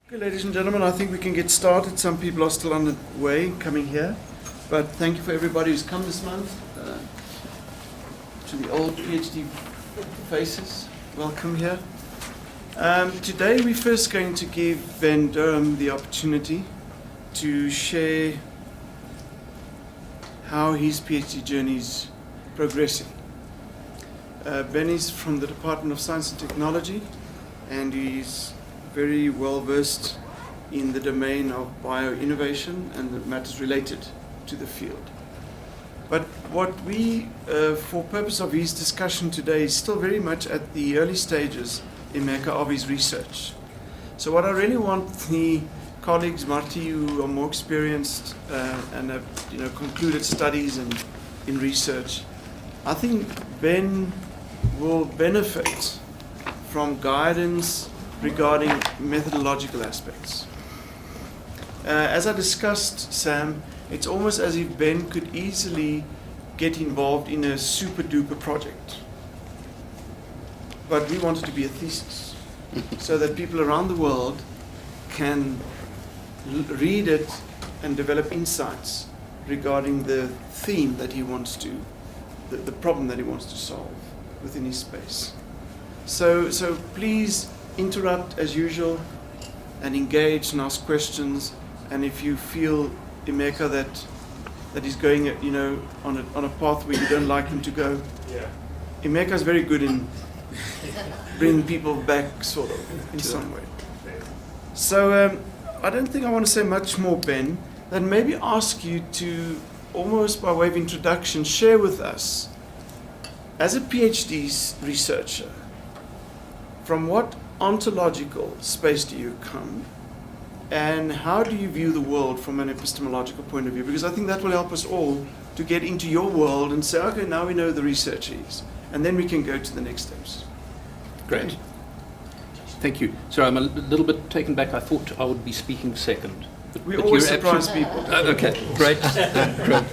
Okay, ladies and gentlemen, I think we can get started. Some people are still on the way coming here, but thank you for everybody who's come this month. To the old PhD faces, welcome here. Today we're first going to give Ben Durham the opportunity to share how his PhD journey is progressing. Ben is from the Department of Science and Technology, and he's very well versed in the domain of bioinnovation and the matters related to the field. But what we, for purpose of his discussion today, is still very much at the early stages in Mecca of his research. So what I really want the colleagues, Marty, who are more experienced and have concluded studies and in research, I think Ben will benefit from guidance regarding methodological aspects. As I discussed, Sam, it's almost as if Ben could easily get involved in a super duper project. But we want it to be a thesis, so that people around the world can read it and develop insights regarding the theme that he wants to, the problem that he wants to solve within his space. So please interrupt as usual and engage and ask questions. And if you feel, Emeka, that he's going on a path where you don't like him to go, Emeka is very good in bringing people back, sort of, in some way. So I don't think I want to say much more, Ben, than maybe ask you to, almost by way of introduction, share with us, as a PhD researcher, from what ontological space do you come, and how do you view the world from an epistemological point of view? Because I think that will help us all to get into your world and say, okay, now we know the research is, and then we can go to the next steps. Great. Thank you. Sorry, I'm a little bit taken back. I thought I would be speaking second. We always surprise people. Okay, great. Great.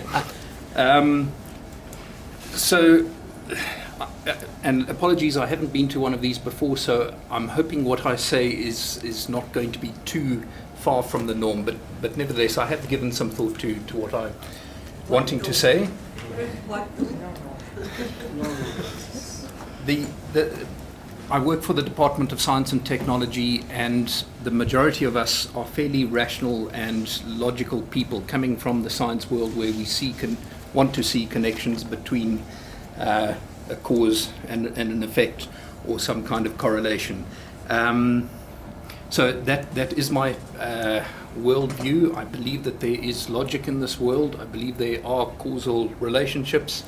And apologies, I haven't been to one of these before, so I'm hoping what I say is not going to be too far from the norm, but nevertheless, I have given some thought to what I'm wanting to say. I work for the Department of Science and Technology, and the majority of us are fairly rational and logical people coming from the science world, where we want to see connections between a cause and an effect, or some kind of correlation. So that is my worldview. I believe that there is logic in this world. I believe there are causal relationships.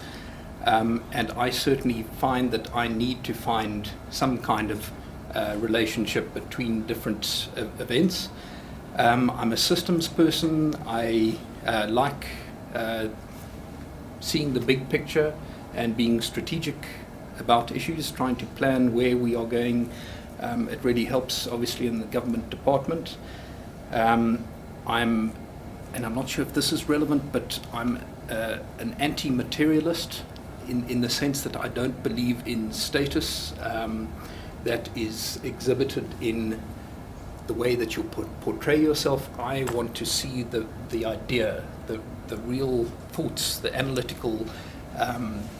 And I certainly find that I need to find some kind of relationship between different events. I'm a systems person. I like seeing the big picture and being strategic about issues, trying to plan where we are going. It really helps, obviously, in the government department. I'm not sure if this is relevant, but I'm an anti-materialist in the sense that I don't believe in status that is exhibited in the way that you portray yourself. I want to see the idea, the real thoughts, the analytical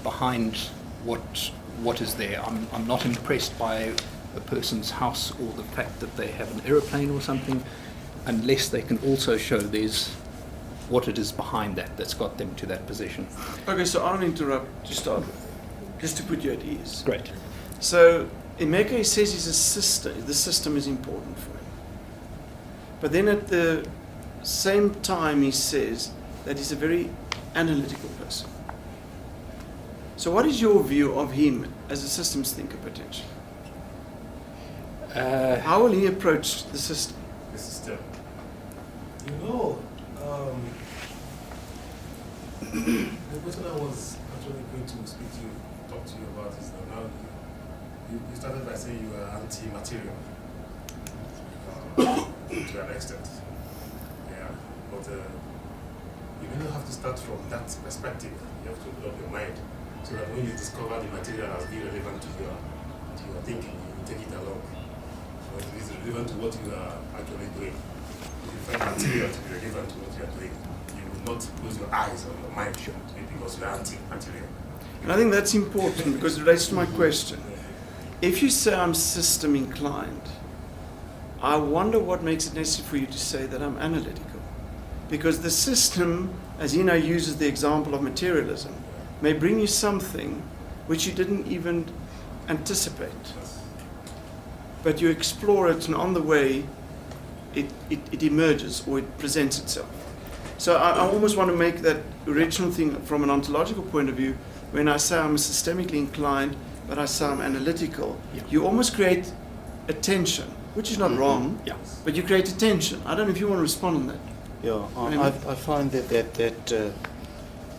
behind what is there. I'm not impressed by a person's house or the fact that they have an aeroplane or something, unless they can also show there's what it is behind that's got them to that position. Okay, so I'll interrupt to start with, just to put you at ease. Great. So Emeka says he's a system. The system is important for him. But then at the same time he says that he's a very analytical person. So what is your view of him as a systems thinker, potentially? How will he approach the system? The system. The question I was actually going to talk to you about is that now you started by saying you are anti-material to an extent. Yeah, but you really have to start from that perspective. You have to develop your mind, so that when you discover the material as being relevant to your thinking, you take it along. is relevant to what you are actually doing. If you find material to be relevant to what you are doing, you will not close your eyes or your mind to it because you are anti-material. And I think that's important because it relates to my question. If you say I'm system inclined, I wonder what makes it necessary for you to say that I'm analytical. Because the system, as he now uses the example of materialism, may bring you something which you didn't even anticipate. But you explore it, and on the way, it emerges or it presents itself. So I almost want to make that original thing from an ontological point of view. When I say I'm systemically inclined, but I say I'm analytical, you almost create a tension, which is not wrong, but you create a tension. I don't know if you want to respond on that. Yeah, I find that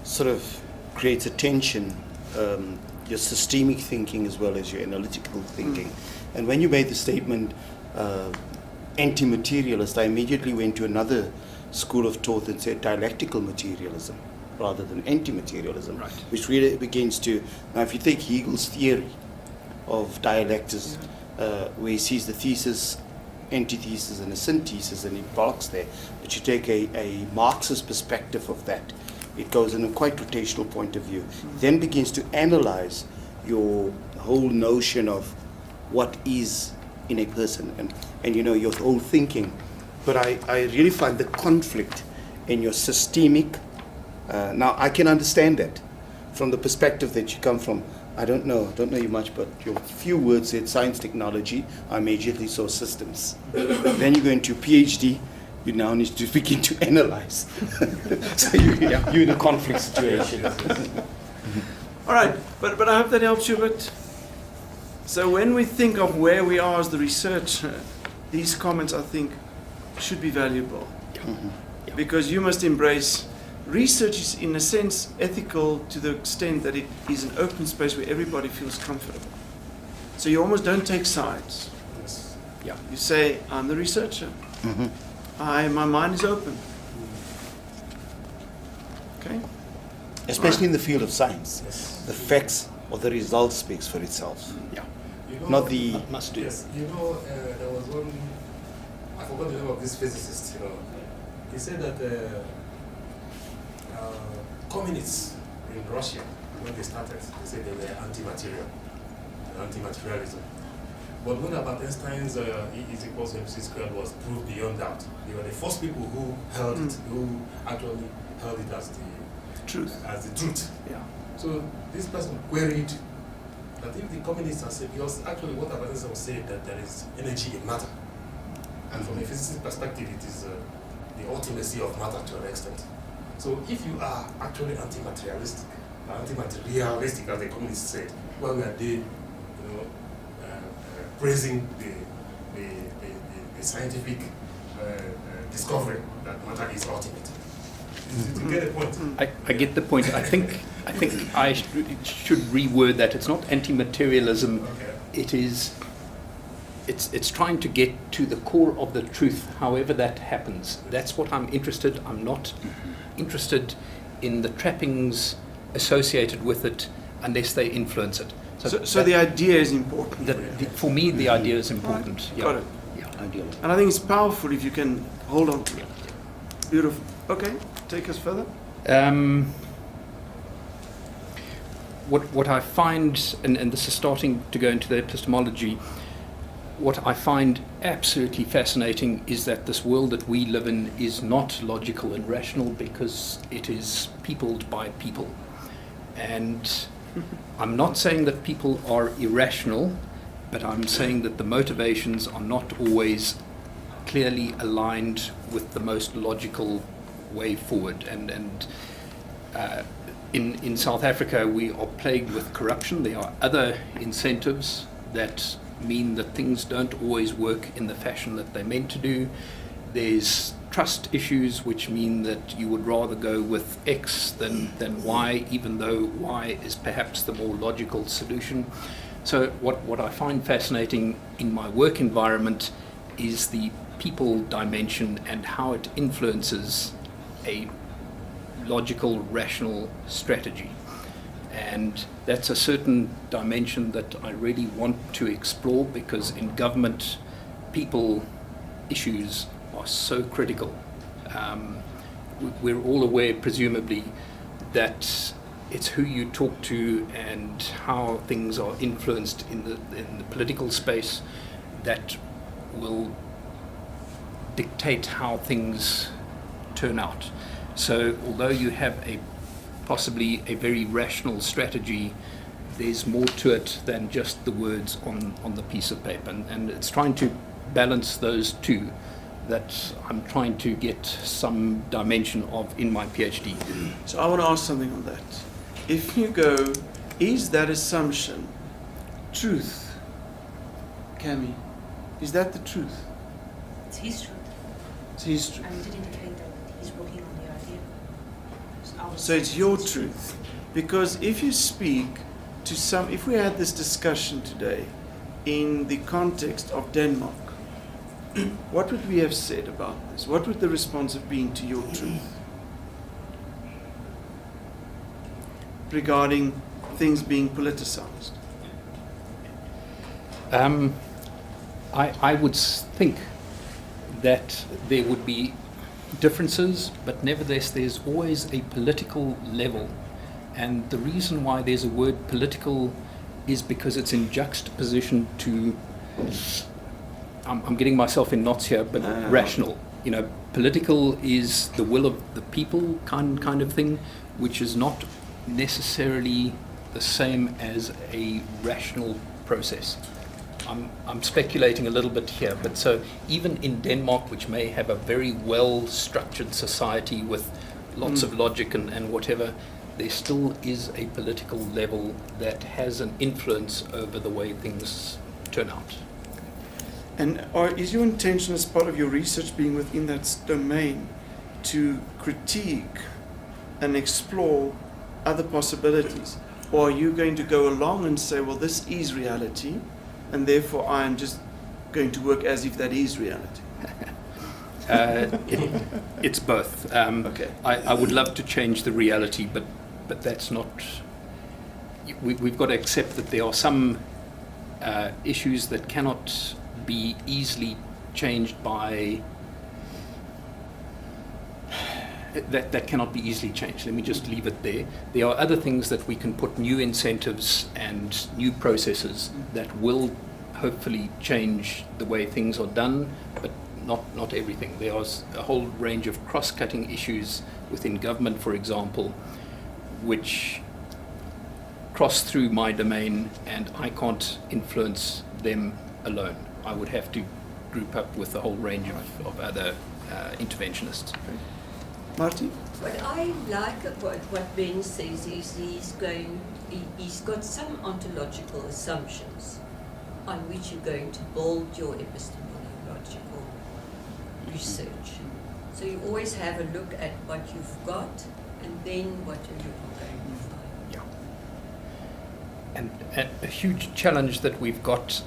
sort of creates a tension, your systemic thinking as well as your analytical thinking. And when you made the statement anti-materialist, I immediately went to another school of thought and said dialectical materialism rather than anti-materialism, Right. which really begins to, now if you take Hegel's theory of dialectics, where he sees the thesis, antithesis and a synthesis, and he blocks there, but you take a Marxist perspective of that, it goes in a quite rotational point of view, then begins to analyze your whole notion of what is in a person and you know your whole thinking. But I really find the conflict in your systemic. Now I can understand that from the perspective that you come from. I don't know you much, but your few words said science, technology. I immediately saw systems. Then you go into PhD. You now need to begin to analyze. So you're in a conflict situation. All right, but I hope that helps you a bit. So when we think of where we are as the researcher, these comments, I think, should be valuable. Because you must embrace, research is in a sense ethical to the extent that it is an open space where everybody feels comfortable. So you almost don't take sides. Yes. You say, I'm the researcher. My mind is open. Okay? Especially in the field of science. Yes. The facts or the result speaks for itself. You know, Not the Must do. Yes, you know, there was one, I forgot the name of this physicist, you know. He said that communists in Russia, when they started, they said they were anti-material, anti-materialism. But when Albert Einstein's E is equals to MC squared was proved beyond doubt, they were the first people who held it, who actually held it as the Truth. Yeah. So this person queried that if the communists are saying, because actually what Albert Einstein was saying, that there is energy in matter. And from a physicist perspective, it is the ultimacy of matter to an extent. So if you are actually anti-materialistic, as the communists said, well, we are there, praising the scientific discovery that matter is ultimate. You get the point? I get the point. I think I should reword that. It's not anti-materialism. Okay. It's trying to get to the core of the truth, however that happens. That's what I'm interested. I'm not interested in the trappings associated with it unless they influence it. So the idea is important. For me, the idea is important. Got it. ideal. And I think it's powerful if you can hold on to it. Beautiful. Okay, take us further. What I find, and this is starting to go into the epistemology, what I find absolutely fascinating is that this world that we live in is not logical and rational because it is peopled by people. And I'm not saying that people are irrational, but I'm saying that the motivations are not always clearly aligned with the most logical way forward. In South Africa, we are plagued with corruption. There are other incentives that mean that things don't always work in the fashion that they're meant to do. There's trust issues which mean that you would rather go with X than Y, even though Y is perhaps the more logical solution. So what I find fascinating in my work environment is the people dimension and how it influences a logical, rational strategy. And that's a certain dimension that I really want to explore, because in government, people issues are so critical. We're all aware, presumably, that it's who you talk to and how things are influenced in the political space that will dictate how things turn out. So although you have possibly a very rational strategy, there's more to it than just the words on the piece of paper. And it's trying to balance those two that I'm trying to get some dimension of in my PhD. So I want to ask something on that. If you go, is that assumption truth? Cami, is that the truth? It's his truth. It's his truth. And he did indicate that he's working on the idea. So it's your truth. Because if you speak to if we had this discussion today in the context of Denmark, what would we have said about this? What would the response have been to your truth regarding things being politicized? I would think that there would be differences, but nevertheless there's always a political level. And the reason why there's a word political is because it's in juxtaposition to, I'm getting myself in knots here, but rational. You know, political is the will of the people kind of thing, which is not necessarily the same as a rational process. I'm speculating a little bit here, but so even in Denmark, which may have a very well-structured society with lots of logic and whatever, there still is a political level that has an influence over the way things turn out. And is your intention as part of your research being within that domain to critique and explore other possibilities? Or are you going to go along and say, well, this is reality, and therefore I am just going to work as if that is reality? It's both. Okay. I would love to change the reality, but that's not... We've got to accept that there are some issues that cannot be easily changed by... That cannot be easily changed. Let me just leave it there. There are other things that we can put new incentives and new processes that will hopefully change the way things are done, but not everything. There is a whole range of cross-cutting issues within government, for example, which cross through my domain, and I can't influence them alone. I would have to group up with a whole range of other interventionists. Marty? What I like about what Ben says is he's got some ontological assumptions on which you're going to build your epistemological research. So you always have a look at what you've got and then what are you going to find. Yeah. And a huge challenge that we've got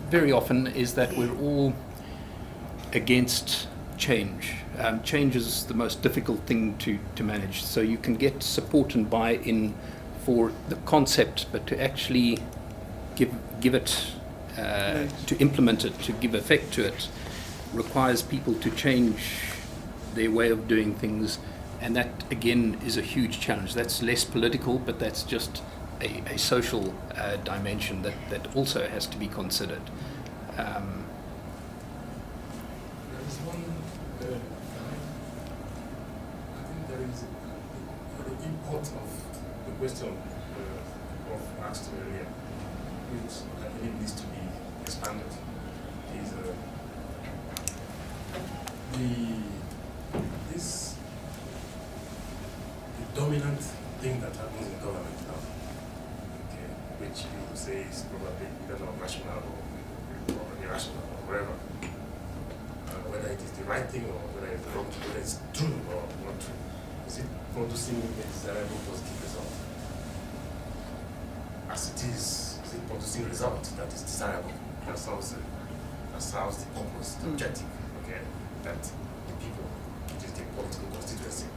very often is that we're all against change. Change is the most difficult thing to manage. So you can get support and buy-in for the concept, but to actually give it, to implement it, to give effect to it, requires people to change their way of doing things, and that again is a huge challenge. That's less political, but that's just a social dimension that also has to be considered. There is one, I think there is the import of the question of asked earlier, which I believe needs to be expanded, is the dominant thing that happens in government now, okay, which you would say is probably either not rational or irrational or whatever. Whether it is the right thing or whether it's wrong, whether it's true or not true. Is it producing a desirable positive result? As it is it producing a result that is desirable? That sounds the purpose, the objective, okay, that the people, which is the political constituency,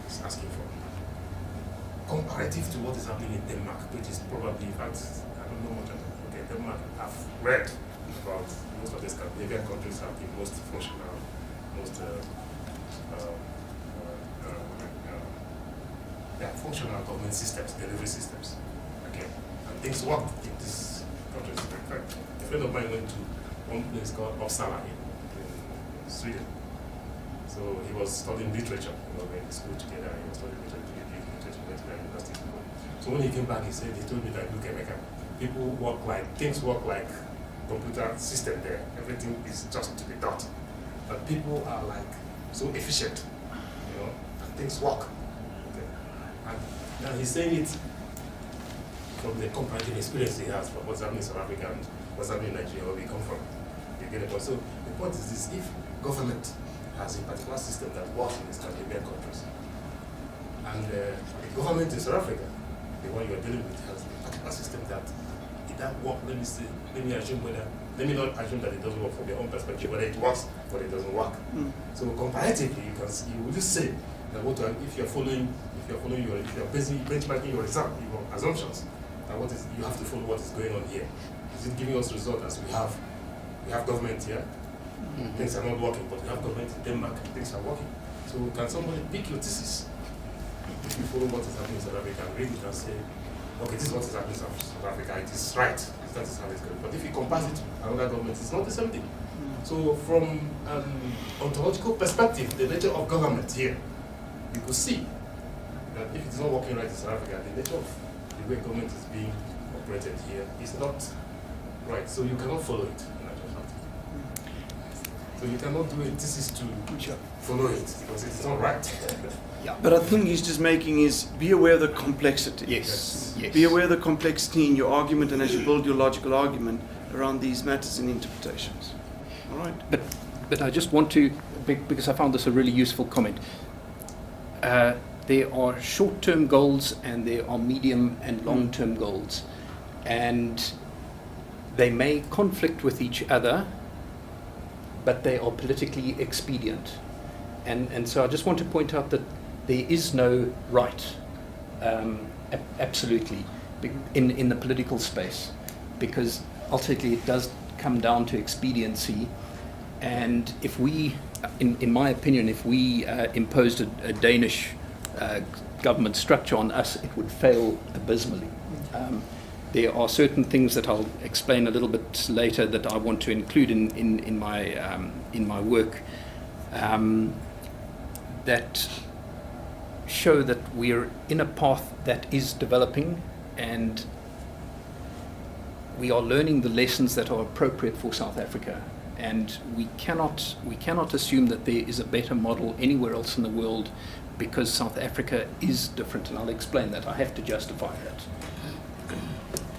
is asking for. Comparative to what is happening in Denmark, which is probably, in fact, I don't know much about Denmark. I've read about most of the Scandinavian countries have the most functional, most functional government systems, delivery systems. Okay, and things work in these countries. In fact, a friend of mine went to one place called Uppsala in Sweden. So he was studying literature. We were in school together. He was studying literature at university. So when he came back, he told me that, look, Emeka, things work like computer system there. Everything is just to the dot. But people are like so efficient, and things work. Okay. And now he's saying it from the comparative experience he has from what's happening in South Africa and what's happening in Nigeria, where we come from. You get it? So the point is this: if government has a particular system that works in the Scandinavian countries, and the government in South Africa, the one you are dealing with, has a particular system that it doesn't work. Let me not assume that it doesn't work from your own perspective, whether it works or it doesn't work. So comparatively, you will just say that if you're benchmarking your assumptions, and you have to follow what is going on here. Is it giving us results as we have government here? Things are not working, but we have government in Denmark, things are working. So can somebody pick your thesis? If you follow what is happening in South Africa and read it and say, okay, this is what is happening in South Africa, it is right, that is how it's going. But if you compare it to another government, it's not the same thing. So from an ontological perspective, the nature of government here, you could see that if it's not working right in South Africa, the nature of the way government is being operated here is not right. So you cannot follow it. So you cannot do a thesis to follow it because it's not right. Yeah. But I think he's just making is be aware of the complexity. Yes. Be aware of the complexity in your argument and as you build your logical argument around these matters and interpretations. All right. But I just want to, because I found this a really useful comment. There are short-term goals and there are medium and long-term goals, and they may conflict with each other, but they are politically expedient. And so I just want to point out that there is no right, absolutely, in the political space, because ultimately it does come down to expediency. And if we, in my opinion, if we imposed a Danish government structure on us, it would fail abysmally. There are certain things that I'll explain a little bit later that I want to include in my work that show that we're in a path that is developing, and we are learning the lessons that are appropriate for South Africa. And we cannot assume that there is a better model anywhere else in the world, because South Africa is different, and I'll explain that. I have to justify that.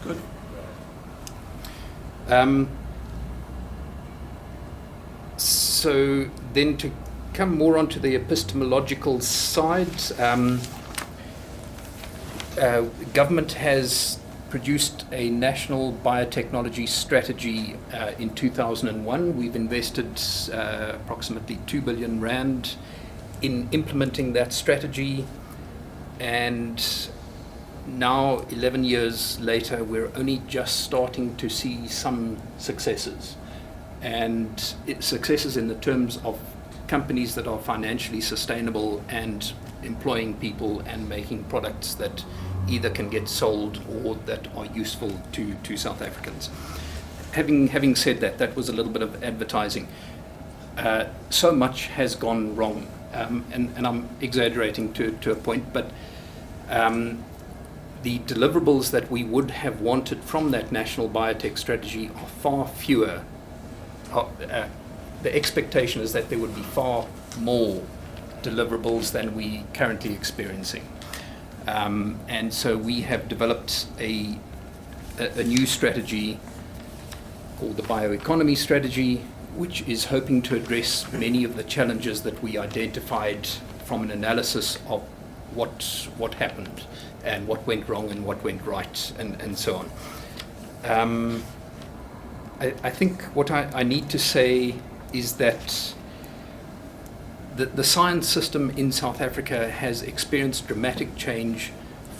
Good. So then to come more onto the epistemological side, government has produced a national biotechnology strategy in 2001. We've invested approximately 2 billion rand in implementing that strategy, and now 11 years later we're only just starting to see some successes, and successes in the terms of companies that are financially sustainable and employing people and making products that either can get sold or that are useful to South Africans. Having said that, that was a little bit of advertising. So much has gone wrong, and I'm exaggerating to a point, but the deliverables that we would have wanted from that national biotech strategy are far fewer. The expectation is that there would be far more deliverables than we currently experiencing. And so we have developed a new strategy called the bioeconomy strategy, which is hoping to address many of the challenges that we identified from an analysis of what happened and what went wrong and what went right, and so on. I think what I need to say is that the science system in South Africa has experienced dramatic change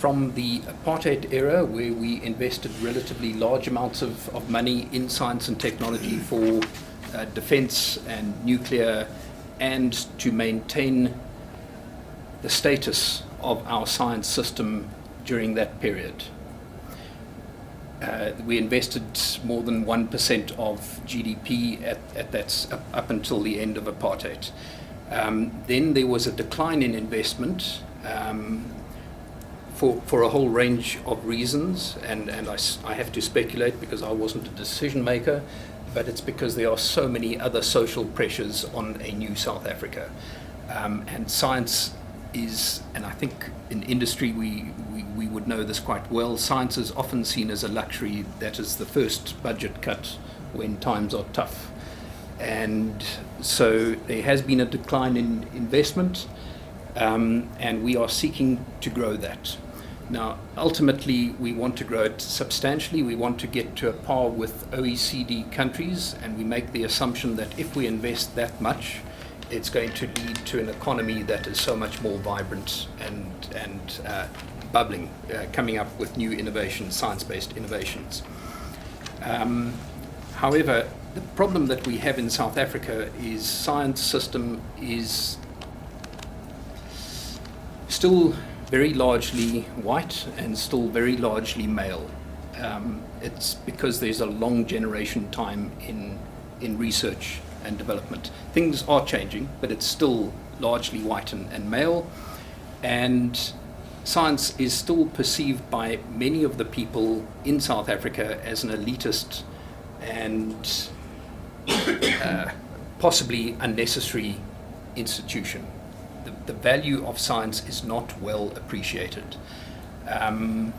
from the apartheid era, where we invested relatively large amounts of money in science and technology for defense and nuclear, and to maintain the status of our science system during that period. We invested more than 1% of GDP up until the end of apartheid. Then there was a decline in investment for a whole range of reasons, and I have to speculate because I wasn't a decision maker, but it's because there are so many other social pressures on a new South Africa. And science is, and I think in industry we would know this quite well, science is often seen as a luxury that is the first budget cut when times are tough. And so there has been a decline in investment, and we are seeking to grow that. Now, ultimately, we want to grow it substantially. We want to get to a par with OECD countries, and we make the assumption that if we invest that much, it's going to lead to an economy that is so much more vibrant and bubbling, coming up with new innovations, science-based innovations. However, the problem that we have in South Africa is science system is still very largely white and still very largely male. It's because there's a long generation time in research and development. Things are changing, but it's still largely white and male. And science is still perceived by many of the people in South Africa as an elitist and possibly unnecessary institution. The value of science is not well appreciated. And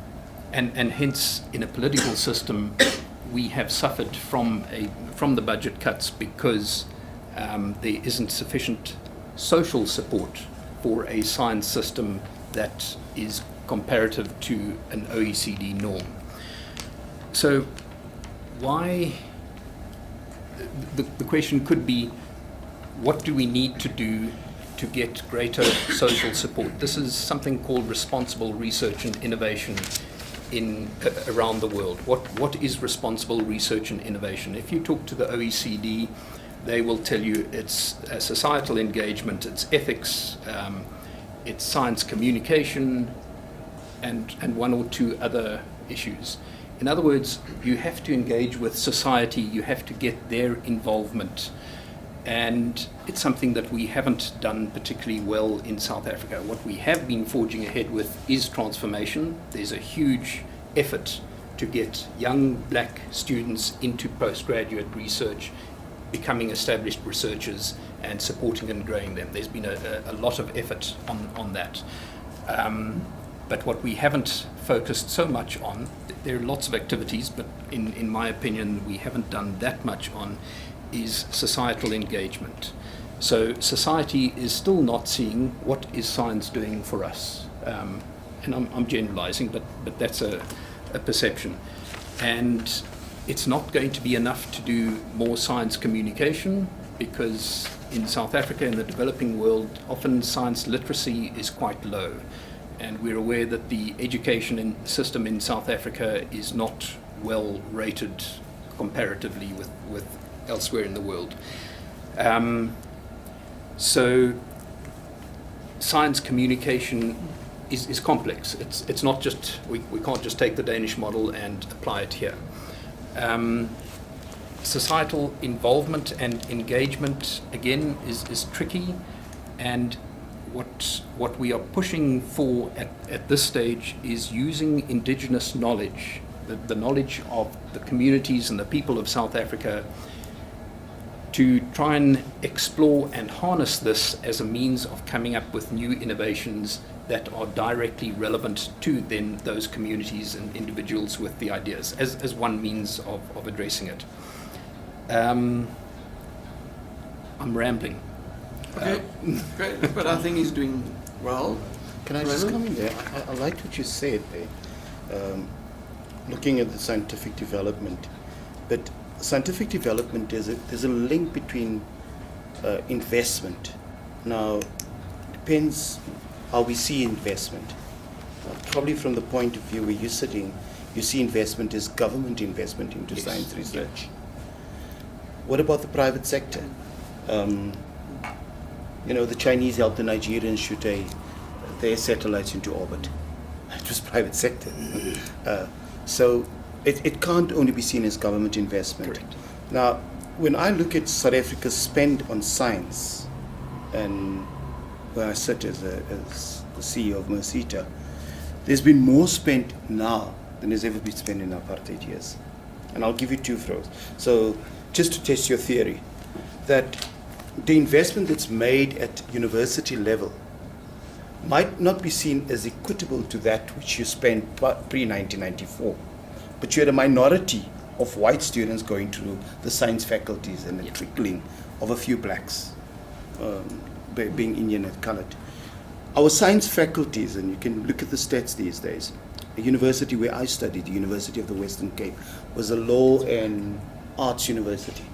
hence, in a political system, we have suffered from the budget cuts because there isn't sufficient social support for a science system that is comparative to an OECD norm. So why, the question could be, what do we need to do to get greater social support? This is something called responsible research and innovation around the world. What is responsible research and innovation? If you talk to the OECD, they will tell you it's societal engagement, it's ethics, it's science communication, and one or two other issues. In other words, you have to engage with society, you have to get their involvement, and it's something that we haven't done particularly well in South Africa. What we have been forging ahead with is transformation. There's a huge effort to get young black students into postgraduate research, becoming established researchers and supporting and growing them. There's been a lot of effort on that. But what we haven't focused so much on, there are lots of activities, but in my opinion, we haven't done that much on, is societal engagement. So society is still not seeing what is science doing for us. And I'm generalizing, but that's a perception. And it's not going to be enough to do more science communication, because in South Africa, in the developing world, often science literacy is quite low. And we're aware that the education system in South Africa is not well rated comparatively with elsewhere in the world. So science communication is complex. It's not just, we can't just take the Danish model and apply it here. Societal involvement and engagement, again, is tricky, and what we are pushing for at this stage is using indigenous knowledge, the knowledge of the communities and the people of South Africa, to try and explore and harness this as a means of coming up with new innovations that are directly relevant to then those communities and individuals with the ideas, as one means of addressing it. I'm rambling. Okay, great. But I think he's doing well. Can I just come in there? I liked what you said there, looking at the scientific development. But scientific development, there's a link between investment. Now, depends how we see investment. probably from the point of view where you're sitting, you see investment as government investment into Yes. science research. What about the private sector? The Chinese helped the Nigerians shoot their satellites into orbit. It was private sector. So it can't only be seen as government investment. Correct. Now, when I look at South Africa's spend on science, and where I sit as the CEO of merSETA, there's been more spent now than has ever been spent in apartheid years. And I'll give you two throws. So just to test your theory, that the investment that's made at university level might not be seen as equitable to that which you spent pre-1994. But you had a minority of white students going through the science faculties and a trickling of a few blacks, being Indian and colored. Our science faculties, and you can look at the stats these days, the university where I studied, the University of the Western Cape, was a law and arts university.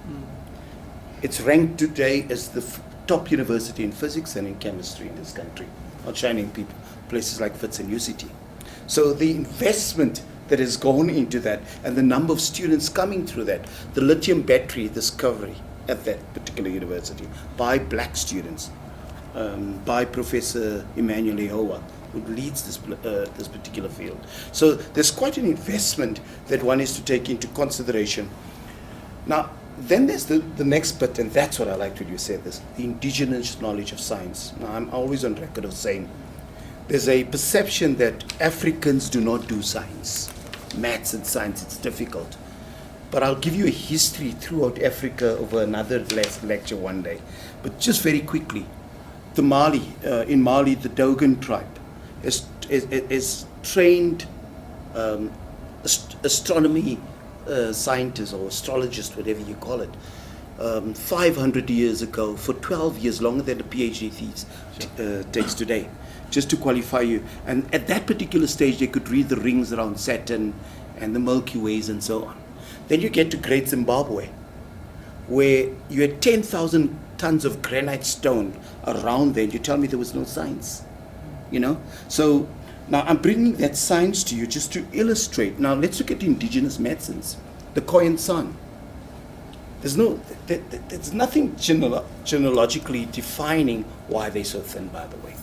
It's ranked today as the top university in physics and in chemistry in this country, outshining people, places like Wits and UCT. So the investment that has gone into that and the number of students coming through that, the lithium battery discovery at that particular university by black students, by Professor Emmanuel Ehoa, who leads this particular field. So there's quite an investment that one is to take into consideration. Now, then there's the next bit, and that's what I liked when you said this, the indigenous knowledge of science. Now, I'm always on record of saying there's a perception that Africans do not do science. Maths and science, it's difficult. But I'll give you a history throughout Africa over another lecture one day. But just very quickly, in Mali, the Dogon tribe is trained astronomy scientists or astrologists, whatever you call it, 500 years ago, for 12 years, longer than a PhD takes today, just to qualify you. And at that particular stage, they could read the rings around Saturn and the Milky Ways and so on. Then you get to Great Zimbabwe, where you had 10,000 tons of granite stone around there, and you tell me there was no science, So now I'm bringing that science to you just to illustrate. Now let's look at indigenous medicines, the Khoisan San. There's nothing genealogically defining why they're so thin, by the way.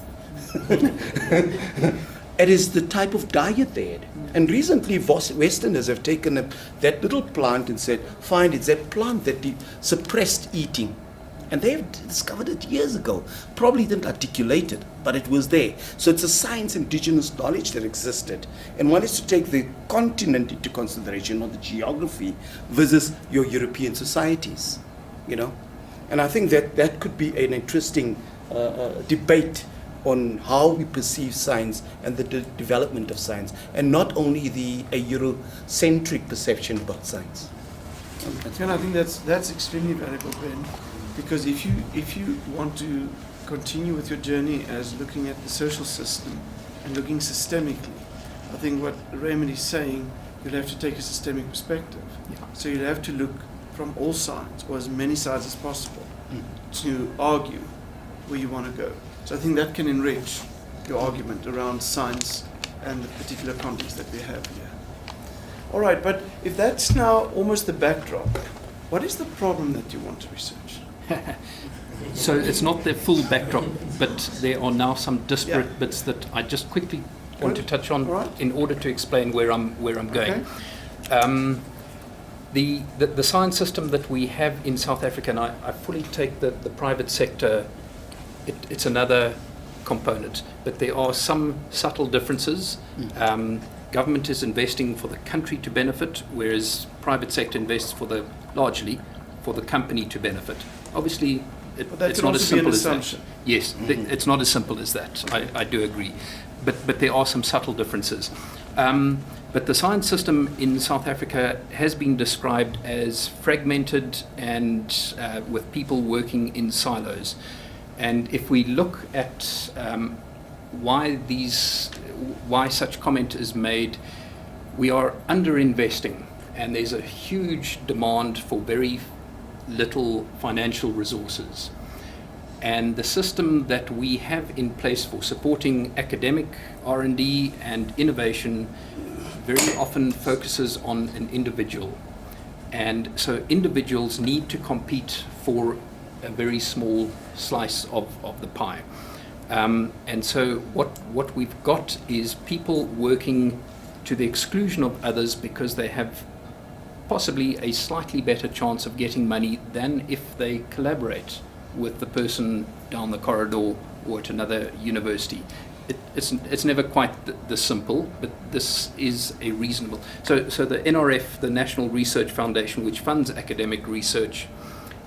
It is the type of diet they had. And recently, Westerners have taken that little plant and said, fine, it's that plant that suppressed eating. And they have discovered it years ago. Probably didn't articulate it, but it was there. So it's a science, indigenous knowledge that existed. And one is to take the continent into consideration, not the geography, versus your European societies, And I think that could be an interesting debate on how we perceive science and the development of science, and not only a Eurocentric perception about science. And I think that's extremely valuable, Ben, because if you want to continue with your journey as looking at the social system and looking systemically, I think what Raymond is saying, you'll have to take a systemic perspective. Yeah. So you'll have to look from all sides, or as many sides as possible, to argue where you want to go. So I think that can enrich your argument around science and the particular context that we have here. All right, but if that's now almost the backdrop, what is the problem that you want to research? So it's not the full backdrop, but there are now some disparate bits that I just quickly want to touch on in order to explain where I'm going. Okay. The science system that we have in South Africa, and I fully take the private sector, it's another component, but there are some subtle differences. Government is investing for the country to benefit, whereas private sector invests largely for the company to benefit. Obviously, it's not as simple as that. Yes, it's not as simple as that. I do agree, but there are some subtle differences. But the science system in South Africa has been described as fragmented and with people working in silos. And if we look at why such comment is made, we are underinvesting, and there's a huge demand for very little financial resources. And the system that we have in place for supporting academic R&D and innovation very often focuses on an individual. And so individuals need to compete for a very small slice of the pie. And so what we've got is people working to the exclusion of others because they have possibly a slightly better chance of getting money than if they collaborate with the person down the corridor or at another university. It's never quite this simple, but this is a reasonable. So the NRF, the National Research Foundation, which funds academic research,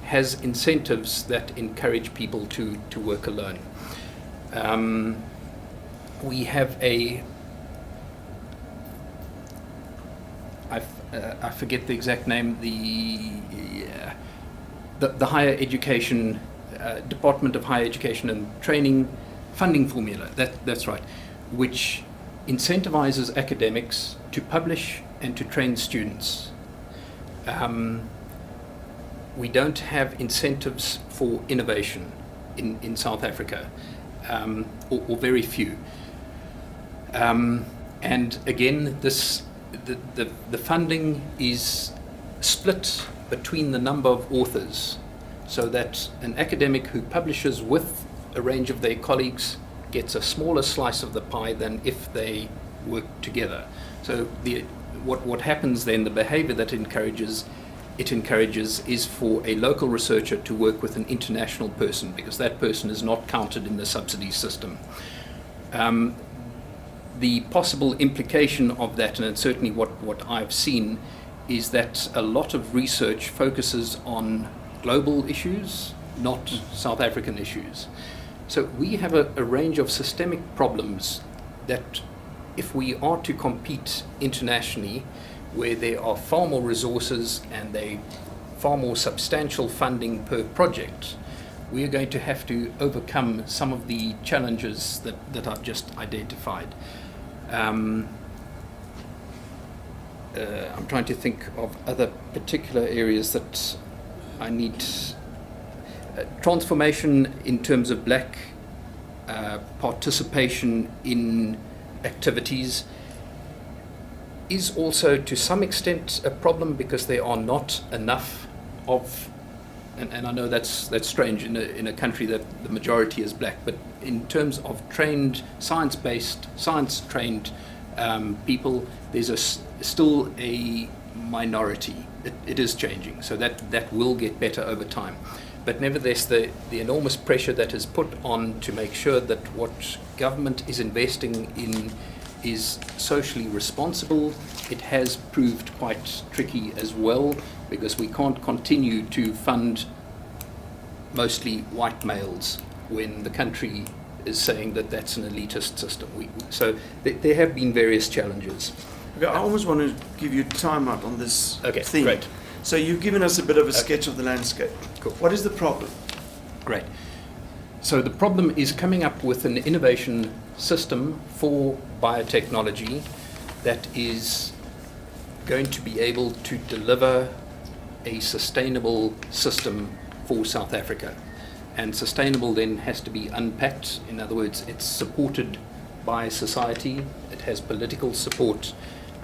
has incentives that encourage people to work alone. We have I forget the exact name, the higher education, Department of Higher Education and Training funding formula, that's right, which incentivizes academics to publish and to train students. We don't have incentives for innovation in South Africa, or very few. And again, the funding is split between the number of authors, so that an academic who publishes with a range of their colleagues gets a smaller slice of the pie than if they work together. So what happens then, the behavior that it encourages is for a local researcher to work with an international person, because that person is not counted in the subsidy system. The possible implication of that, and it's certainly what I've seen, is that a lot of research focuses on global issues, not South African issues. So we have a range of systemic problems that, if we are to compete internationally, where there are far more resources and far more substantial funding per project, we are going to have to overcome some of the challenges that I've just identified. I'm trying to think of other particular areas that I need. Transformation in terms of black participation in activities is also to some extent a problem, because there are not enough of, and I know that's strange in a country that the majority is black, but in terms of trained, science-trained people, there's still a minority. It is changing, so that will get better over time. But nevertheless, the enormous pressure that is put on to make sure that what government is investing in is socially responsible, it has proved quite tricky as well, because we can't continue to fund mostly white males when the country is saying that that's an elitist system. So there have been various challenges. Okay, I almost want to give you time out on this theme. Great. So you've given us a bit of a sketch of the landscape. Cool. What is the problem? Great. So the problem is coming up with an innovation system for biotechnology that is going to be able to deliver a sustainable system for South Africa. And sustainable then has to be unpacked. In other words, it's supported by society, it has political support,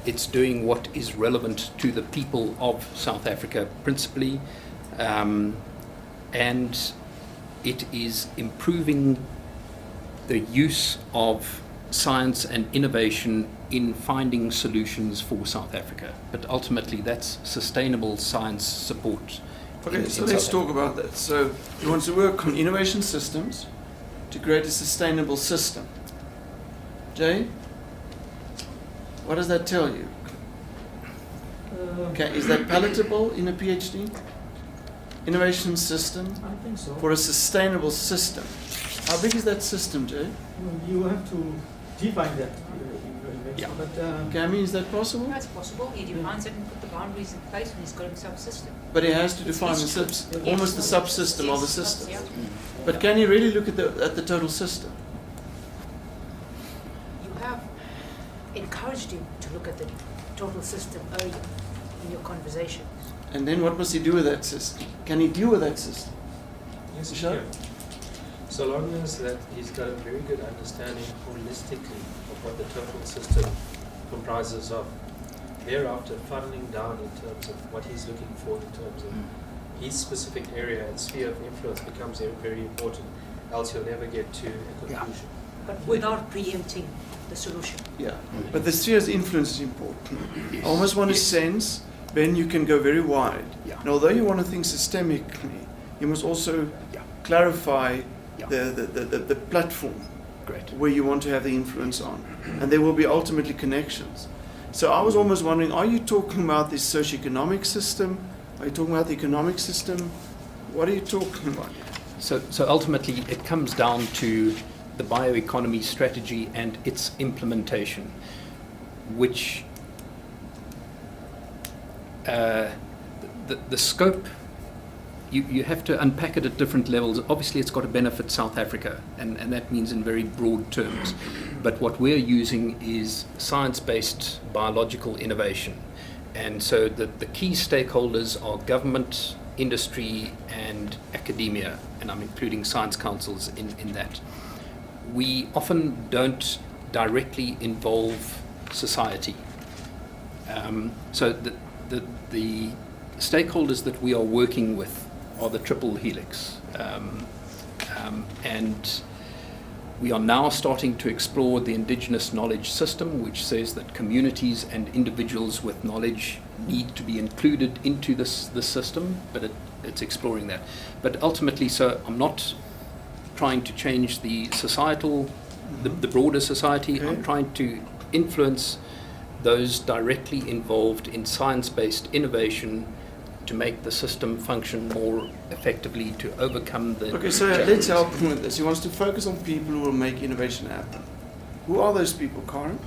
it's doing what is relevant to the people of South Africa principally, and it is improving the use of science and innovation in finding solutions for South Africa. But ultimately, that's sustainable science support. Okay, so let's talk about that. So you want to work on innovation systems to create a sustainable system. Jay, what does that tell you? Okay, is that palatable in a PhD? Innovation system I think so. for a sustainable system. How big is that system, Jay? You have to define that. Yeah. But Okay, I mean, is that possible? That's possible. He defines it and put the boundaries in place when he's got himself a system. But he has to It's define history. Yes. almost the subsystem of the system. Yeah. But can you really look at the total system? You have encouraged him to look at the total system earlier in your conversations. And then what must he do with that system? Can he deal with that system? yes, Sure. yeah. So long as that he's got a very good understanding holistically of what the total system comprises of. Thereafter, funneling down in terms of what he's looking for in terms of his specific area and sphere of influence becomes very important, else you'll never get to a conclusion. But without preempting the solution. Yeah, but the sphere's influence is important. I almost want to sense, Ben, you can go very wide. Yeah. And although you want to think systemically, you must also clarify the platform Great. where you want to have the influence on. And there will be ultimately connections. So I was almost wondering, are you talking about this socioeconomic system? Are you talking about the economic system? What are you talking about? So ultimately, it comes down to the bioeconomy strategy and its implementation, which the scope, you have to unpack it at different levels. Obviously, it's got to benefit South Africa, and that means in very broad terms. But what we're using is science-based biological innovation. And so the key stakeholders are government, industry, and academia, and I'm including science councils in that. We often don't directly involve society. So the stakeholders that we are working with are the triple helix. And we are now starting to explore the indigenous knowledge system, which says that communities and individuals with knowledge need to be included into this system, but it's exploring that. But ultimately, so I'm not trying to change the societal, the broader society. Okay. I'm trying to influence those directly involved in science-based innovation to make the system function more effectively, to overcome the Okay, so let's help him with this. He wants to focus on people who will make innovation happen. Who are those people, Karen?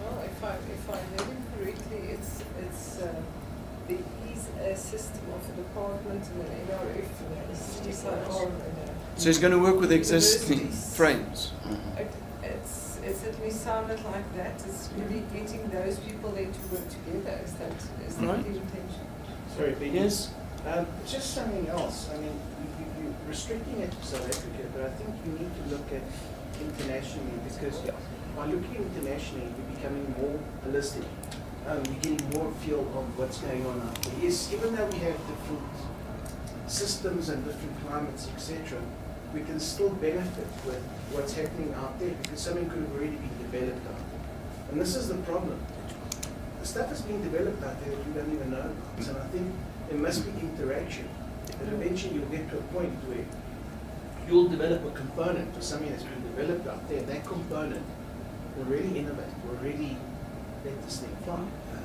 Well, if I heard him correctly, there is a system of a department and an NRF and a CSIR and So he's going to work with existing Universities. frames. it's at least sounded like that. It's really getting those people there to work together. Is that Right. the intention? Sorry, Ben. Yes? Just something else. I mean, you're restricting it to South Africa, but I think you need to look at internationally, because by looking internationally, you're becoming more holistic. You're getting more feel of what's going on out there. Yes, even though we have different systems and different climates, etc., we can still benefit with what's happening out there, because something could have already been developed out there. And this is the problem. The stuff is being developed out there that we don't even know about. And I think there must be interaction. But eventually you'll get to a point where you'll develop a component for something that's being developed out there. That component will really innovate, will really let this thing fly.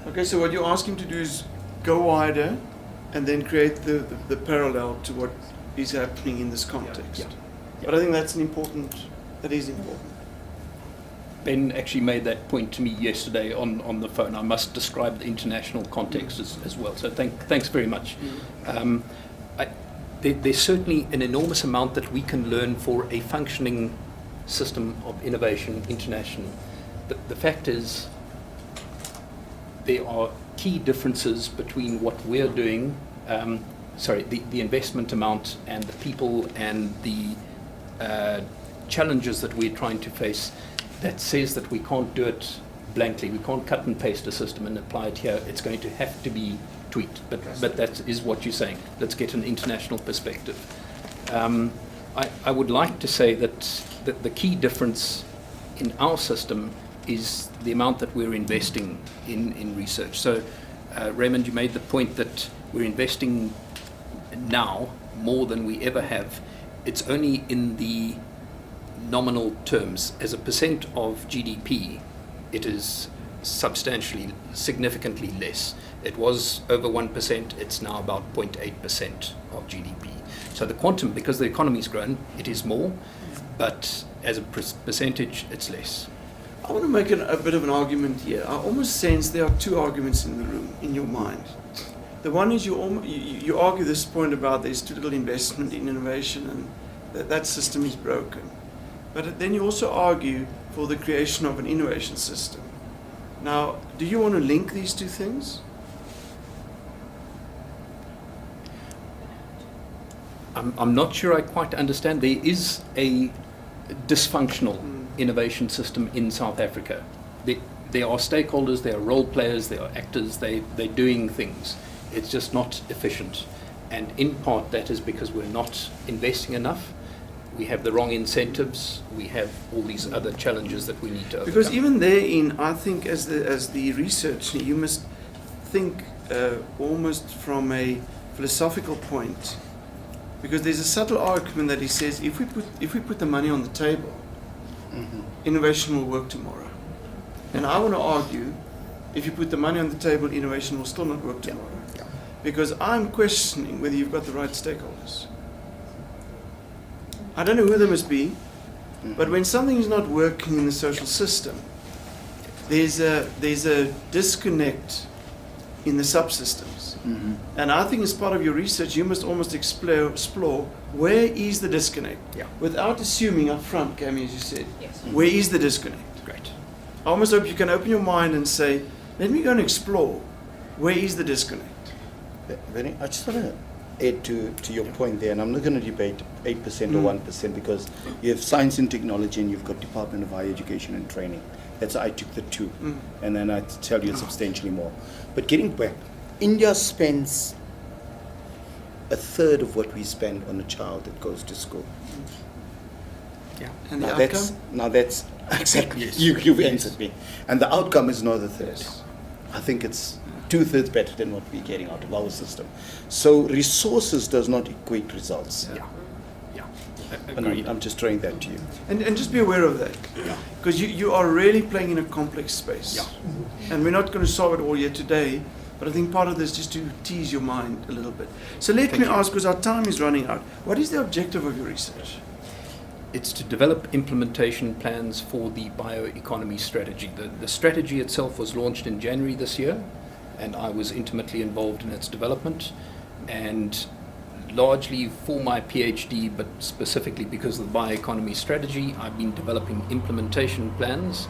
Okay, so what you ask him to do is go wider and then create the parallel to what is happening in this context. But I think that is important. Ben actually made that point to me yesterday on the phone. I must describe the international context as well. So thanks very much. There's certainly an enormous amount that we can learn for a functioning system of innovation internationally. The fact is, there are key differences between what we're doing, the investment amount and the people and the challenges that we're trying to face, that says that we can't do it blankly. We can't cut and paste a system and apply it here. It's going to have to be tweaked. But that is what you're saying. Let's get an international perspective. I would like to say that the key difference in our system is the amount that we're investing in research. So, Raymond, you made the point that we're investing now more than we ever have. It's only in the nominal terms. As a percent of GDP, it is significantly less. It was over 1%, it's now about 0.8% of GDP. So the quantum, because the economy's grown, it is more, but as a percentage, it's less. I want to make a bit of an argument here. I almost sense there are two arguments in the room, in your mind. The one is you argue this point about there's too little investment in innovation and that system is broken. But then you also argue for the creation of an innovation system. Now, do you want to link these two things? I'm not sure I quite understand. There is a dysfunctional innovation system in South Africa. There are stakeholders, there are role players, there are actors, they're doing things. It's just not efficient. And in part that is because we're not investing enough. We have the wrong incentives. We have all these other challenges that we need to overcome. Because even therein, I think as the researcher, you must think almost from a philosophical point. Because there's a subtle argument that he says, if we put the money on the table, innovation will work tomorrow. And I want to argue, if you put the money on the table, innovation will still not work tomorrow. Yeah. Because I'm questioning whether you've got the right stakeholders. I don't know who they must be, but when something is not working in the social system, there's a disconnect in the subsystems. And I think as part of your research, you must almost explore where is the disconnect, without assuming up front, Cami, as you said, where is the disconnect? Great. I almost hope you can open your mind and say, let me go and explore where is the disconnect. I just want to add to your point there, and I'm not going to debate 8% or 1% because you have science and technology and you've got Department of Higher Education and Training. That's I took the two, and then I tell you it's substantially more. But getting back, India spends a third of what we spend on a child that goes to school. Yeah. And the Now outcome? that's exactly, Yes. you've answered me. And the outcome is not a third. Yes. I think it's 2/3 better than what we're getting out of our system. So resources does not equate results. Yeah. And I'm just throwing that to you. And just be aware of that. Because you are really playing in a complex space. Yeah. And we're not going to solve it all yet today, but I think part of this is just to tease your mind a little bit. So let me ask, because our time is running out, what is the objective of your research? It's to develop implementation plans for the bioeconomy strategy. The strategy itself was launched in January this year, and I was intimately involved in its development. And largely for my PhD, but specifically because of the bioeconomy strategy, I've been developing implementation plans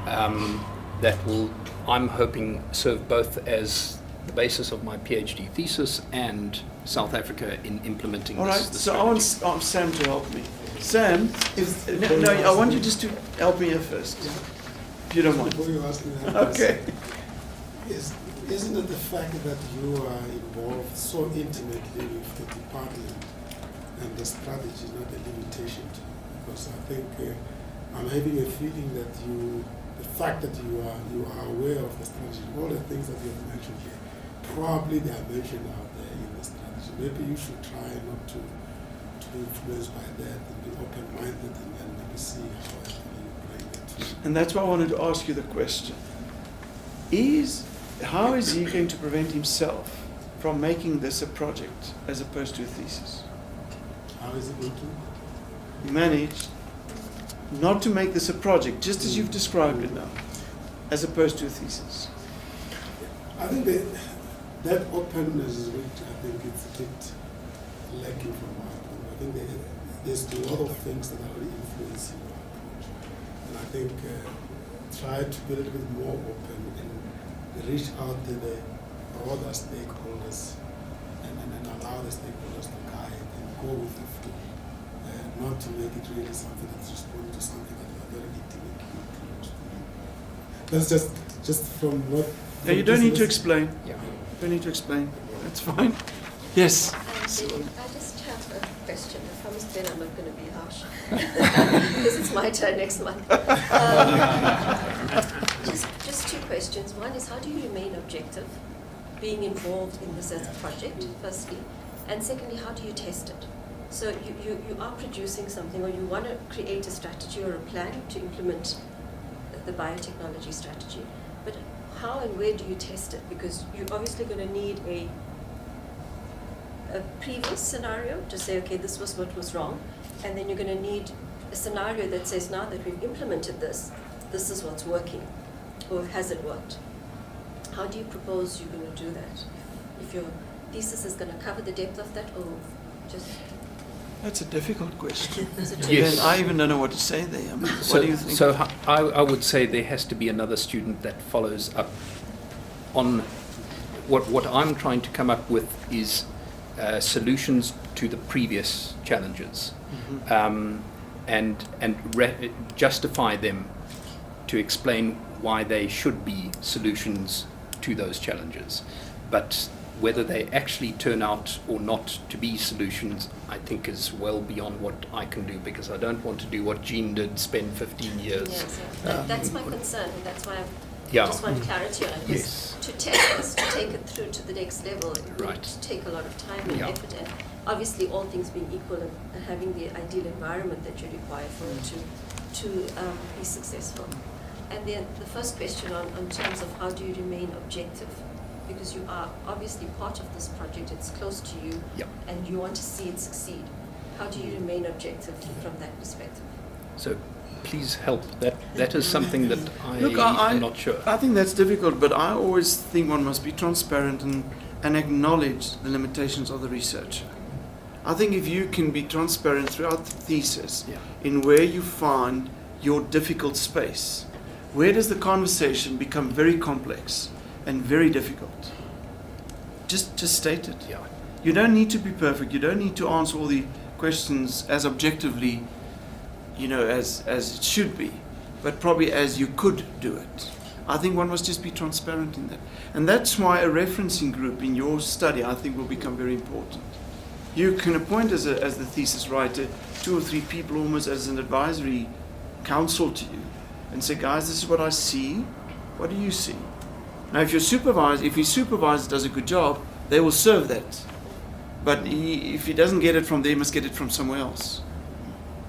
that will, I'm hoping, serve both as the basis of my PhD thesis and South Africa in implementing All right, this so I want Sam to help me. Sam, no, I want you just to help me here first, if you don't mind. Before you ask me that, Okay. isn't it the fact that you are involved so intimately with the department and the strategy, not a limitation to you? Because I think I'm having a feeling that the fact that you are aware of the strategy, all the things that you have mentioned here, probably they are mentioned out there in the strategy. Maybe you should try not to be influenced by that and be open-minded and then maybe see how actually you bring it to. And that's why I wanted to ask you the question. How is he going to prevent himself from making this a project as opposed to a thesis? How is it going to? Manage not to make this a project, just as you've described it now, as opposed to a thesis. I think that openness is which I think it's a bit lacking from our point. I think there's a lot of things that are really influencing our approach. And I think try to be a little bit more open and reach out to the broader stakeholders and allow the stakeholders to guide and go with the flow. Not to make it really something that's responding to something that you are very intimately close to. That's just from what... No, you don't need to explain. Yeah. You don't need to explain. That's fine. Yes. I just have a question. I promised Ben I'm not going to be harsh. Because it's my turn next month. Just two questions. One is, how do you remain objective, being involved in this as a project, firstly? And secondly, how do you test it? So you are producing something, or you want to create a strategy or a plan to implement the biotechnology strategy. But how and where do you test it? Because you're obviously going to need a previous scenario to say, okay, this was what was wrong. And then you're going to need a scenario that says, now that we've implemented this, this is what's working, or has it worked? How do you propose you're going to do that? If your thesis is going to cover the depth of that, or just... That's a difficult question. Yes. And I even don't know what to say there. I mean, what do you think? So I would say there has to be another student that follows up on what I'm trying to come up with is solutions to the previous challenges, Mhm. and justify them to explain why they should be solutions to those challenges. But whether they actually turn out or not to be solutions, I think is well beyond what I can do, because I don't want to do what Jean did, spend 15 years. Yes, yeah. That's my concern, and that's why I Yeah. just want clarity on it. Because Yes. to test this, to take it through to the next level, it Right. would take a lot of time and Yeah. effort, and obviously all things being equal, and having the ideal environment that you require for it to be successful. And then the first question on terms of how do you remain objective, because you are obviously part of this project, it's close to you, Yeah. and you want to see it succeed. How do you remain objective from that perspective? So please help. That is something that Look, I'm not sure. I think that's difficult, but I always think one must be transparent and acknowledge the limitations of the researcher. I think if you can be transparent throughout the thesis Yeah. in where you find your difficult space, where does the conversation become very complex and very difficult? Just state it. Yeah. You don't need to be perfect. You don't need to answer all the questions as objectively, as it should be, but probably as you could do it. I think one must just be transparent in that. And that's why a referencing group in your study, I think, will become very important. You can appoint as the thesis writer 2 or 3 people almost as an advisory council to you and say, guys, this is what I see. What do you see? Now, if your supervisor does a good job, they will serve that. But if he doesn't get it from there, he must get it from somewhere else.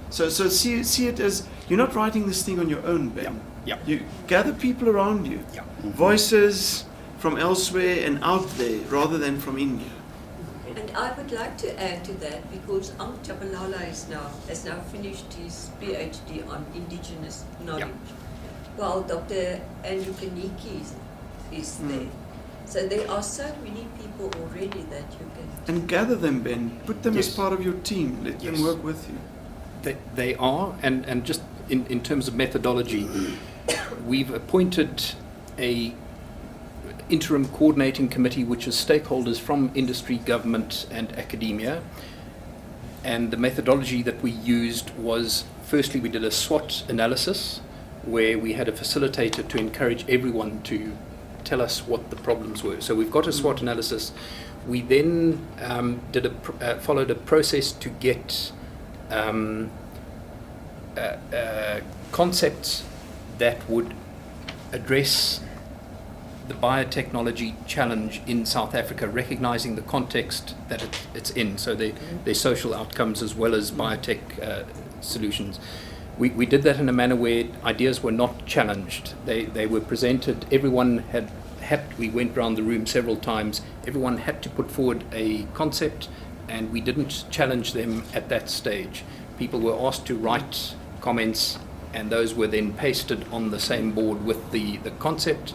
So see it as you're not writing this thing on your own, Ben. Yeah. You gather people around you, Yeah. voices from elsewhere and out there, rather than from India. And I would like to add to that, because Ang Chabalala has now finished his PhD on indigenous knowledge, while Dr. Andrew Kaniki is there. So there are so many people already that you can... And gather them, Ben. Put them as Yes. part of your team. Let them Yes. work with you. They are, and just in terms of methodology, we've appointed a interim coordinating committee, which is stakeholders from industry, government, and academia. And the methodology that we used was, firstly, we did a SWOT analysis, where we had a facilitator to encourage everyone to tell us what the problems were. So we've got a SWOT analysis. We then followed a process to get concepts that would address the biotechnology challenge in South Africa, recognizing the context that it's in, so their social outcomes as well as biotech solutions. We did that in a manner where ideas were not challenged. They were presented, everyone we went around the room several times, everyone had to put forward a concept, and we didn't challenge them at that stage. People were asked to write comments, and those were then pasted on the same board with the concept.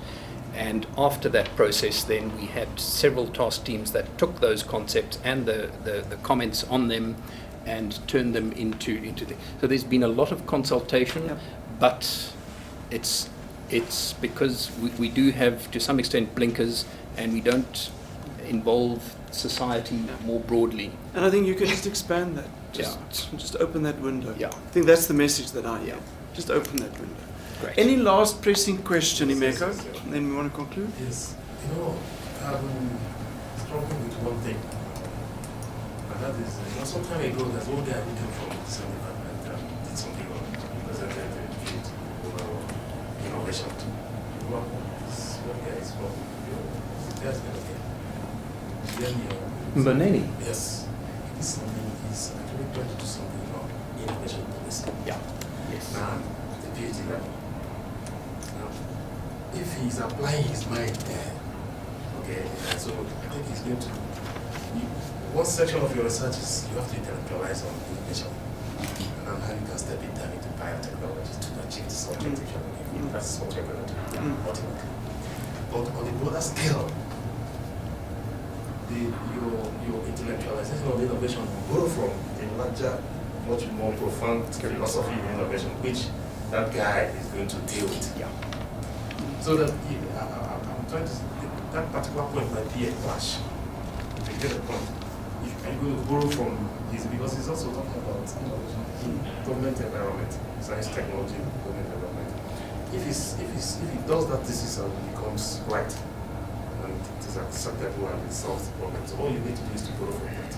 And after that process, then we had several task teams that took those concepts and the comments on them and turned them into the. So there's been a lot of consultation, but it's because we do have to some extent blinkers, and we don't involve society more broadly. And I think you can just expand that. Just open that window. Yeah. I think that's the message that I hear. Just open that window. Great. Any last pressing question, Imeko? And then we want to conclude? Yes. I'm struggling with one thing. And that is, some time ago, there's one guy who came from the same department and did something on presented the field overall innovation. What guy is from? There's Mboneni? Yes. He's actually trying to do something on innovation policy. Yeah. Yes. Now, at the PhD level. Now, if he's applying his mind there, okay, so I think he's going to. One section of your research is you have to intellectualize on innovation, and how you can step it down into biotechnology to achieve this objective. That's what you're going to do ultimately. But on the broader scale, your intellectualization of innovation will grow from a larger, much more profound philosophy of innovation, which that guy is going to deal with. Yeah. So that I'm trying to, that particular point might be a clash. You get a point. if I'm going to borrow from his, because he's also talking about innovation in government environment, science, technology, government environment. If he does that thesis and it becomes right, and it is acceptable and it solves the problem, so all you need to do is to borrow from that.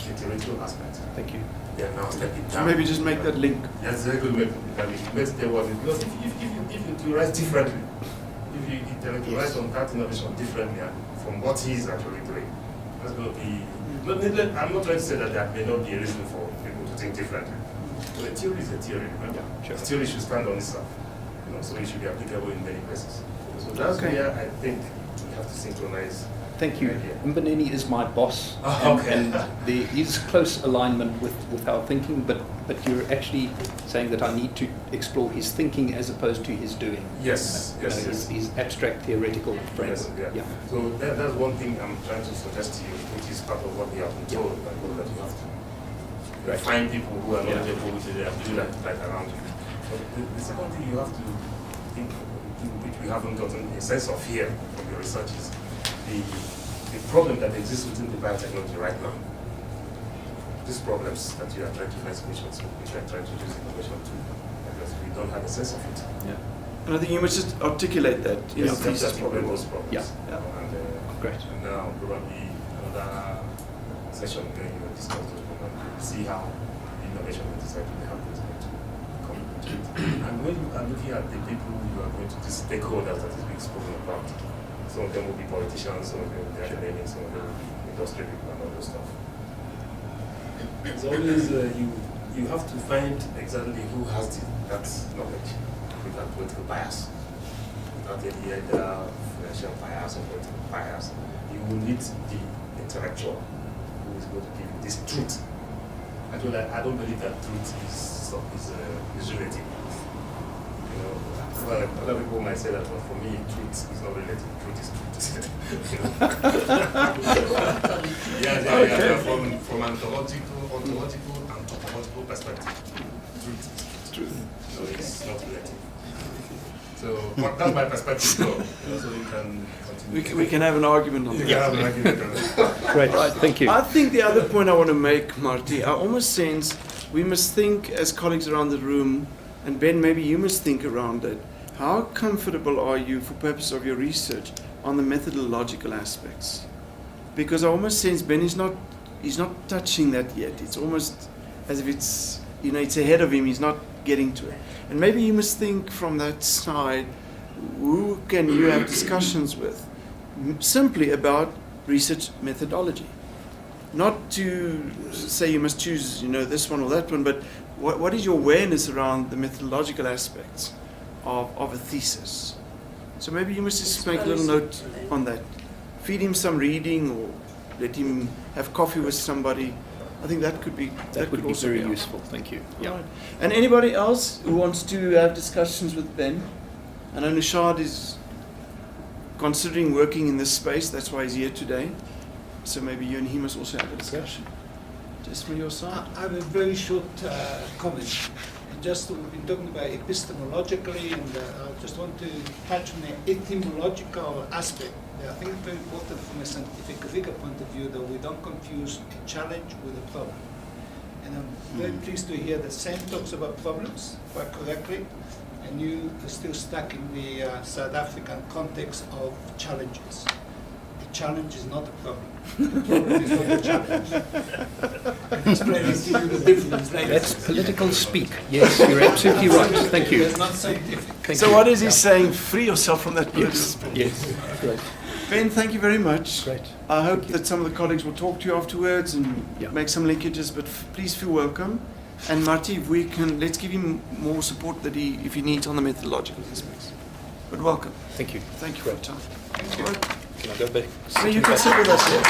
The theoretical aspect. Thank you. Yeah, now step it So down. maybe just make that link. That's a very good way to make that link. Let's tell what it, because if you theorize differently, if you intellectualize on that innovation differently from what he is actually doing, that's going to be. I'm not trying to say that there may not be a reason for people to think differently. But a theory is a theory, remember? Yeah, sure. A theory should stand on itself. So it should be applicable in many places. So that's where I think we have to synchronize. Thank you. Mbaneni is my boss, Okay. and there is close alignment with our thinking, but you're actually saying that I need to explore his thinking as opposed to his doing. Yes, yes, yes. His abstract theoretical framework. Yeah. So that's one thing I'm trying to suggest to you, which is part of what we have been told, that you have to find people who are knowledgeable with it and do that right around you. But the second thing you have to think, which we haven't gotten a sense of here from your research, is the problem that exists within the biotechnology right now. These problems that you are trying to find solutions for, which you are trying to use innovation to, because we don't have a sense of it. Yeah. And I think you must just articulate that in your thesis problem. problem. Those problems. Yeah. And, Great. And now probably another session where you will discuss those problems, see how innovation and design will help us to come into it. And when you are looking at the people you are going to, the stakeholders that is being spoken about, some of them will be politicians, some of them will be academics, some of them will be industry people and all those stuff. It's always you have to find exactly who has that knowledge without political bias, without any other financial bias or political bias. You will need the intellectual who is going to give you this truth. I don't believe that truth is relative. You know, well, other people might say that, but for me, truth is not relative. Truth is truth. You know? Yeah. From an ontological and topological perspective, truth is truth. So it's not relative. So that's my perspective. So you can continue. We can have an argument on You that. can have an argument on that. Great. Thank you. I think the other point I want to make, Marty, I almost sense we must think as colleagues around the room, and Ben, maybe you must think around it. How comfortable are you, for purpose of your research, on the methodological aspects? Because I almost sense Ben is not touching that yet. It's almost as if it's ahead of him. He's not getting to it. And maybe you must think from that side, who can you have discussions with simply about research methodology? Not to say you must choose, this one or that one, but what is your awareness around the methodological aspects of a thesis? So maybe you must just make a little note on that. Feed him some reading, or let him have coffee with somebody. I think that could be also very helpful. useful. Thank you. Yeah. Right. And anybody else who wants to have discussions with Ben? I know Nishad is considering working in this space. That's why he's here today. So maybe you and he must also have a discussion. Just from your side. I have a very short comment. Just we've been talking about epistemologically, and I just want to touch on the etymological aspect. I think it's very important from a scientific rigor point of view that we don't confuse a challenge with a problem. And I'm very pleased to hear that Sam talks about problems quite correctly, and you are still stuck in the South African context of challenges. The challenge is not a problem. The problem is not a challenge. I'm explaining to you the difference later. That's political speak. Yes, you're absolutely right. Thank you. It's not scientific. Thank So you. what is he saying? Free yourself from that political Yes. speech. Yes. Great. Ben, thank you very much. Great. I hope that some of the colleagues will talk to you afterwards and make some linkages, but please feel welcome. And Marty, if we can, let's give him more support that if he needs on the methodological aspects. But welcome. Thank you. Thank you for your time. Thank you. Can I go back? So you can sit with us here.